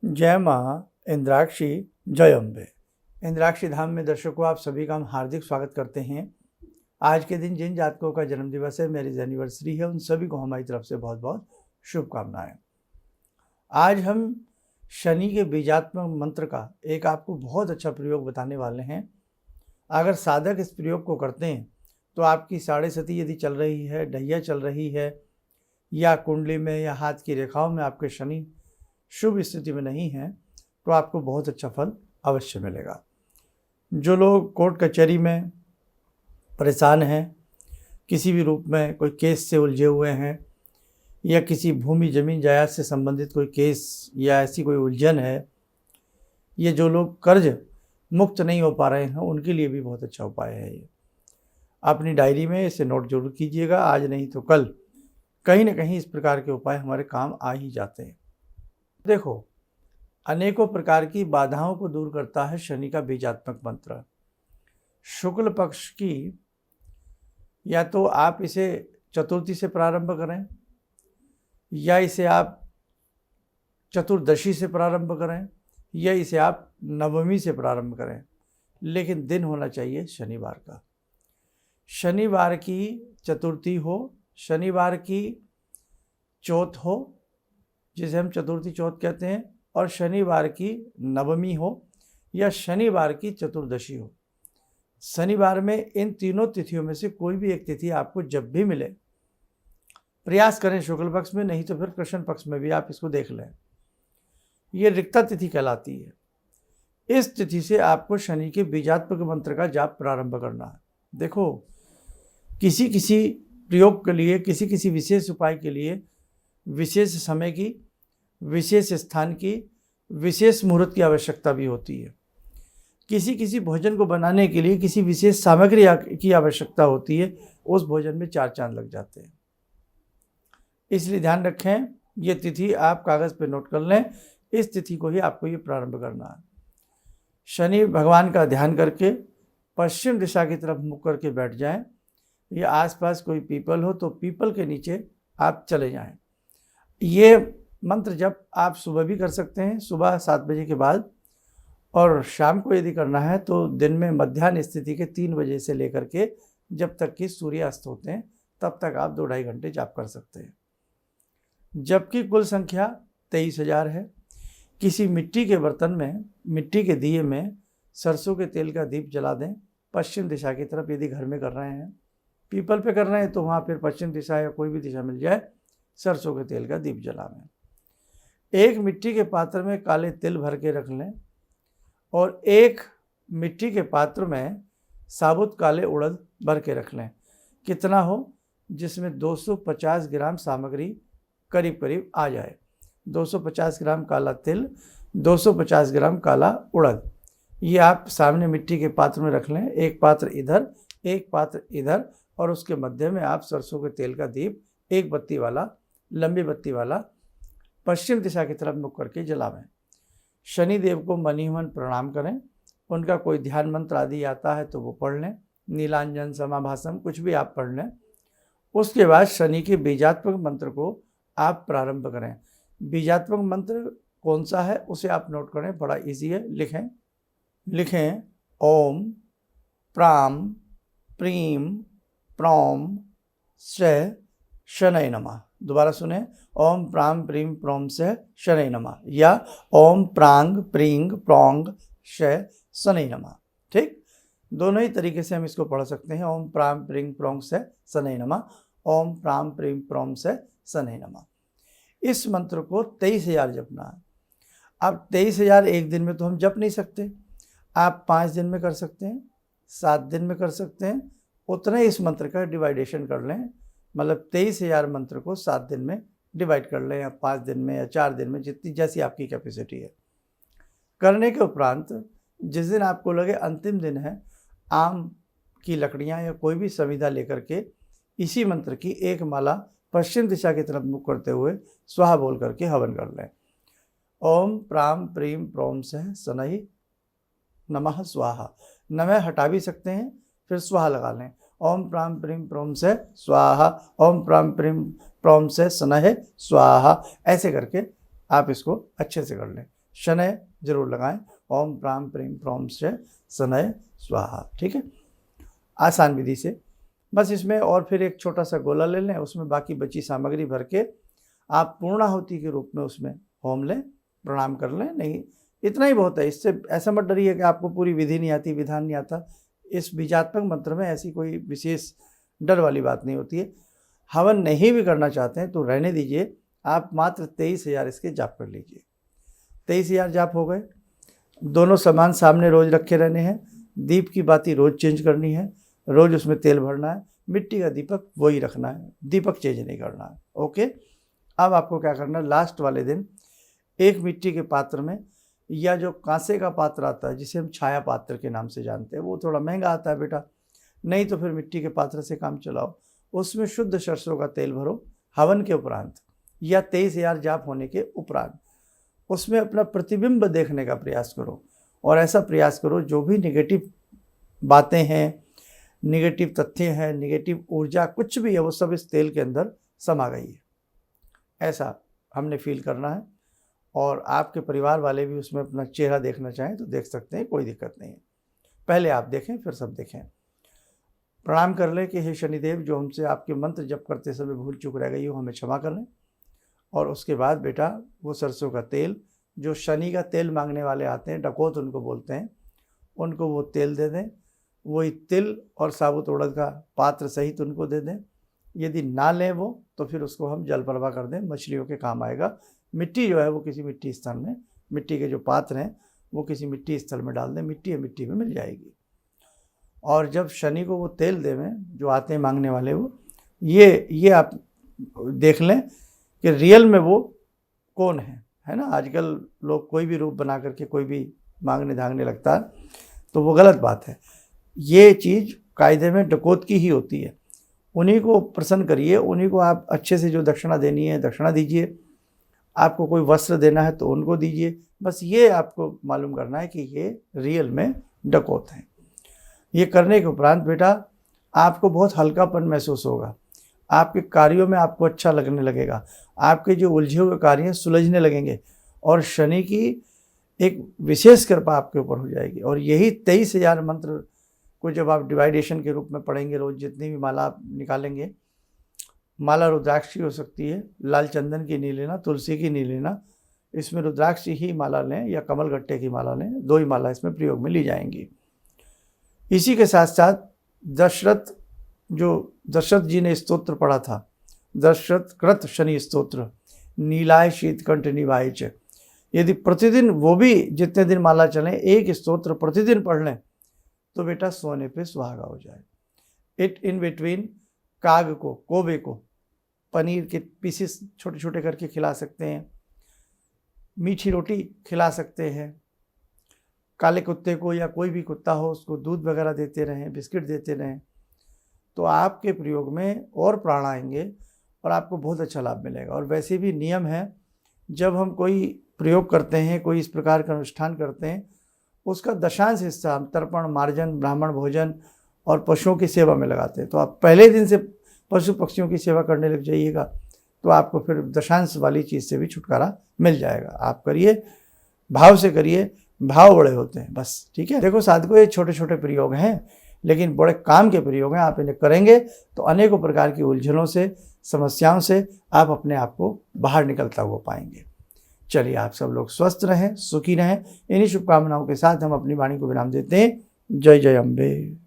जय माँ इंद्राक्षी जय अम्बे। इंद्राक्षी धाम में दर्शकों आप सभी का हम हार्दिक स्वागत करते हैं। आज के दिन जिन जातकों का जन्म दिवस है, मैरिज एनिवर्सरी है, उन सभी को हमारी तरफ से बहुत बहुत शुभकामनाएं। आज हम शनि के बीजात्मक मंत्र का एक आपको बहुत अच्छा प्रयोग बताने वाले हैं। अगर साधक इस प्रयोग को करते हैं तो आपकी साढ़े सती यदि चल रही है, ढैया चल रही है, या कुंडली में या हाथ की रेखाओं में आपके शनि शुभ स्थिति में नहीं है, तो आपको बहुत अच्छा फल अवश्य मिलेगा। जो लोग कोर्ट कचहरी में परेशान हैं, किसी भी रूप में कोई केस से उलझे हुए हैं, या किसी भूमि जमीन जायदाद से संबंधित कोई केस या ऐसी कोई उलझन है, ये जो लोग कर्ज मुक्त नहीं हो पा रहे हैं, उनके लिए भी बहुत अच्छा उपाय है ये। अपनी डायरी में इसे नोट जरूर कीजिएगा, आज नहीं तो कल कहीं ना कहीं इस प्रकार के उपाय हमारे काम आ ही जाते हैं। देखो, अनेकों प्रकार की बाधाओं को दूर करता है शनि का बीजात्मक मंत्र। शुक्ल पक्ष की या तो आप इसे चतुर्थी से प्रारंभ करें, या इसे आप चतुर्दशी से प्रारंभ करें, या इसे आप नवमी से प्रारंभ करें, लेकिन दिन होना चाहिए शनिवार का। शनिवार की चतुर्थी हो, शनिवार की चौथ हो जिसे हम चतुर्थी चौथ कहते हैं, और शनिवार की नवमी हो या शनिवार की चतुर्दशी हो। शनिवार में इन तीनों तिथियों में से कोई भी एक तिथि आपको जब भी मिले, प्रयास करें शुक्ल पक्ष में, नहीं तो फिर कृष्ण पक्ष में भी आप इसको देख लें। ये रिक्ता तिथि कहलाती है। इस तिथि से आपको शनि के बीजात्मक मंत्र का जाप प्रारंभ करना है। देखो, किसी किसी प्रयोग के लिए, किसी किसी विशेष उपाय के लिए विशेष समय की, विशेष स्थान की, विशेष मुहूर्त की आवश्यकता भी होती है। किसी किसी भोजन को बनाने के लिए किसी विशेष सामग्री की आवश्यकता होती है, उस भोजन में 4 चांद लग जाते हैं। इसलिए ध्यान रखें, ये तिथि आप कागज़ पे नोट कर लें, इस तिथि को ही आपको ये प्रारंभ करना है। शनि भगवान का ध्यान करके पश्चिम दिशा की तरफ मुख करके बैठ जाएं, या आसपास कोई पीपल हो तो पीपल के नीचे आप चले जाएं। ये मंत्र जब आप सुबह भी कर सकते हैं, सुबह 7 बजे के बाद, और शाम को यदि करना है तो दिन में मध्याह्न स्थिति के 3 बजे से लेकर के जब तक कि सूर्यास्त होते हैं, तब तक आप 2-2.5 घंटे जाप कर सकते हैं। जबकि कुल संख्या 23,000 है। किसी मिट्टी के बर्तन में, मिट्टी के दिए में सरसों के तेल का दीप जला दें, पश्चिम दिशा की तरफ यदि घर में कर रहे हैं। पीपल पे कर रहे हैं तो वहाँ फिर पश्चिम दिशा या कोई भी दिशा मिल जाए, सरसों के तेल का दीप जलावें। एक मिट्टी के पात्र में काले तिल भर के रख लें, और एक मिट्टी के पात्र में साबुत काले उड़द भर के रख लें। कितना हो, जिसमें 250 ग्राम सामग्री करीब करीब आ जाए। 250 ग्राम काला तिल, 250 ग्राम काला उड़द, ये आप सामने मिट्टी के पात्र में रख लें। एक पात्र इधर, एक पात्र इधर, और उसके मध्य में आप सरसों के तेल का दीप, एक बत्ती वाला, लंबी बत्ती वाला, पश्चिम दिशा की तरफ मुख करके जलावें। शनि देव को मन ही मन प्रणाम करें। उनका कोई ध्यान मंत्र आदि आता है तो वो पढ़ लें, नीलांजन समाभासम कुछ भी आप पढ़ लें। उसके बाद शनि के बीजात्मक मंत्र को आप प्रारंभ करें। बीजात्मक मंत्र कौन सा है उसे आप नोट करें, बड़ा इजी है। लिखें ओम प्राम प्रीम प्रोम से शनय नमः। दोबारा सुने, ओम प्राम प्रीम प्रोम से शनय नमः, या ओम प्रांग प्रींग प्रोंग से शनय नमः। ठीक, दोनों ही तरीके से हम इसको पढ़ सकते हैं। ओम प्राम प्रींग प्रोंग से शनय नमः, ओम प्राम प्रीम प्रोम से शनय नमः। इस मंत्र को 23,000 जपना है। अब 23,000 एक दिन में तो हम जप नहीं सकते, आप 5 दिन में कर सकते हैं, 7 दिन में कर सकते हैं। उतने इस मंत्र का डिवाइडेशन कर लें, मतलब 23,000 मंत्र को 7 दिन में डिवाइड कर लें, या 5 दिन में या 4 दिन में, जितनी जैसी आपकी कैपेसिटी है। करने के उपरांत जिस दिन आपको लगे अंतिम दिन है, आम की लकड़ियाँ या कोई भी संविदा लेकर के इसी मंत्र की एक माला पश्चिम दिशा की तरफ मुख करते हुए स्वाहा बोल करके हवन कर लें। ओम प्राम प्रीम प्रोम से शनय नमः स्वाहा। नमः हटा भी सकते हैं, फिर स्वाहा लगा लें। ओम प्राम प्रीम प्रोम से स्वाहा, ओम प्राम प्रीम प्रोम से शनय स्वाहा। ऐसे करके आप इसको अच्छे से कर लें। शनय जरूर लगाएं। ओम प्राम प्रेम प्रोम से शनय स्वाहा। ठीक है, आसान विधि से। बस इसमें और फिर एक छोटा सा गोला ले लें, उसमें बाकी बची सामग्री भर के आप पूर्णाहुति के रूप में उसमें होम लें, प्रणाम कर लें। नहीं, इतना ही बहुत है। इससे ऐसा मत डरिए कि आपको पूरी विधि नहीं आती, विधान नहीं आता। इस बीजात्मक मंत्र में ऐसी कोई विशेष डर वाली बात नहीं होती है। हवन नहीं भी करना चाहते हैं तो रहने दीजिए, आप मात्र 23,000 इसके जाप कर लीजिए। 23,000 जाप हो गए। दोनों सामान सामने रोज रखे रहने हैं। दीप की बाती रोज चेंज करनी है, रोज उसमें तेल भरना है। मिट्टी का दीपक वही रखना है, दीपक चेंज नहीं करना है। ओके, अब आपको क्या करना है, लास्ट वाले दिन एक मिट्टी के पात्र में, या जो कांसे का पात्र आता है जिसे हम छाया पात्र के नाम से जानते हैं, वो थोड़ा महंगा आता है बेटा, नहीं तो फिर मिट्टी के पात्र से काम चलाओ। उसमें शुद्ध सरसों का तेल भरो हवन के उपरांत या 23,000 जाप होने के उपरांत। उसमें अपना प्रतिबिंब देखने का प्रयास करो, और ऐसा प्रयास करो जो भी नेगेटिव बातें हैं, नेगेटिव तथ्य हैं, नेगेटिव ऊर्जा कुछ भी है, वो सब इस तेल के अंदर समा गई है, ऐसा हमने फील करना है। और आपके परिवार वाले भी उसमें अपना चेहरा देखना चाहें तो देख सकते हैं, कोई दिक्कत नहीं है। पहले आप देखें फिर सब देखें। प्रणाम कर लें कि हे शनिदेव, जो हमसे आपके मंत्र जप करते समय भूल चूक रह गई हो हमें क्षमा कर लें। और उसके बाद बेटा वो सरसों का तेल, जो शनि का तेल मांगने वाले आते हैं, डकौत उनको बोलते हैं, उनको वो तेल दे दें। वही तिल और साबुत उड़द का पात्र सहित उनको दे दें। यदि ना लें वो, तो फिर उसको हम जल प्रवाह कर दें, मछलियों के काम आएगा। मिट्टी जो है वो किसी मिट्टी स्थल में, मिट्टी के जो पात्र हैं वो किसी मिट्टी स्थल में डाल दें, मिट्टी मिट्टी में मिल जाएगी। और जब शनि को वो तेल देवें, जो आते हैं मांगने वाले, वो ये आप देख लें कि रियल में वो कौन है ना। आजकल लोग कोई भी रूप बना करके कोई भी मांगने धांगने लगता है, तो वो गलत बात है। ये चीज़ कायदे में डकौत की ही होती है। उन्हीं को प्रसन्न करिए, उन्हीं को आप अच्छे से जो दक्षिणा देनी है दक्षिणा दीजिए। आपको कोई वस्त्र देना है तो उनको दीजिए। बस ये आपको मालूम करना है कि ये रियल में डकौत हैं। ये करने के उपरांत बेटा आपको बहुत हल्कापन महसूस होगा, आपके कार्यों में आपको अच्छा लगने लगेगा, आपके जो उलझे हुए कार्य हैं सुलझने लगेंगे, और शनि की एक विशेष कृपा आपके ऊपर हो जाएगी। और यही 23,000 मंत्र को जब आप डिवाइडेशन के रूप में पढ़ेंगे, रोज जितनी भी माला आप निकालेंगे, माला रुद्राक्ष की हो सकती है, लाल चंदन की नहीं लेना, तुलसी की नहीं लेना, इसमें रुद्राक्ष ही माला लें या कमल गट्टे की माला लें, 2 ही माला इसमें प्रयोग में ली जाएंगी। इसी के साथ साथ दशरथ जी ने स्तोत्र पढ़ा था, दशरथ कृत शनि स्तोत्र, नीलाय शीतकंठ निभाय च। यदि प्रतिदिन वो भी जितने दिन माला चलें एक स्तोत्र प्रतिदिन पढ़ लें तो बेटा सोने पे सुहागा हो जाए। इट इन बिटवीन काग को, कोबे को पनीर के पीसेस छोटे छोटे करके खिला सकते हैं, मीठी रोटी खिला सकते हैं, काले कुत्ते को या कोई भी कुत्ता हो उसको दूध वगैरह देते रहें, बिस्किट देते रहें, तो आपके प्रयोग में और प्राण आएंगे और आपको बहुत अच्छा लाभ मिलेगा। और वैसे भी नियम है, जब हम कोई प्रयोग करते हैं, कोई इस प्रकार का अनुष्ठान करते हैं, उसका दशांश हिस्सा हम तर्पण, मार्जन, ब्राह्मण भोजन और पशुओं की सेवा में लगाते हैं। तो आप पहले दिन से पशु पक्षियों की सेवा करने लग जाइएगा तो आपको फिर दशांश वाली चीज़ से भी छुटकारा मिल जाएगा। आप करिए, भाव से करिए, भाव बड़े होते हैं बस। ठीक है, देखो साधकों, ये छोटे छोटे प्रयोग हैं लेकिन बड़े काम के प्रयोग हैं। आप इन्हें करेंगे तो अनेकों प्रकार की उलझनों से, समस्याओं से आप अपने आप को बाहर निकलता हुआ पाएंगे। चलिए, आप सब लोग स्वस्थ रहें, सुखी रहें। इन्हीं शुभकामनाओं के साथ हम अपनी वाणी को विराम देते हैं। जय जय अम्बे।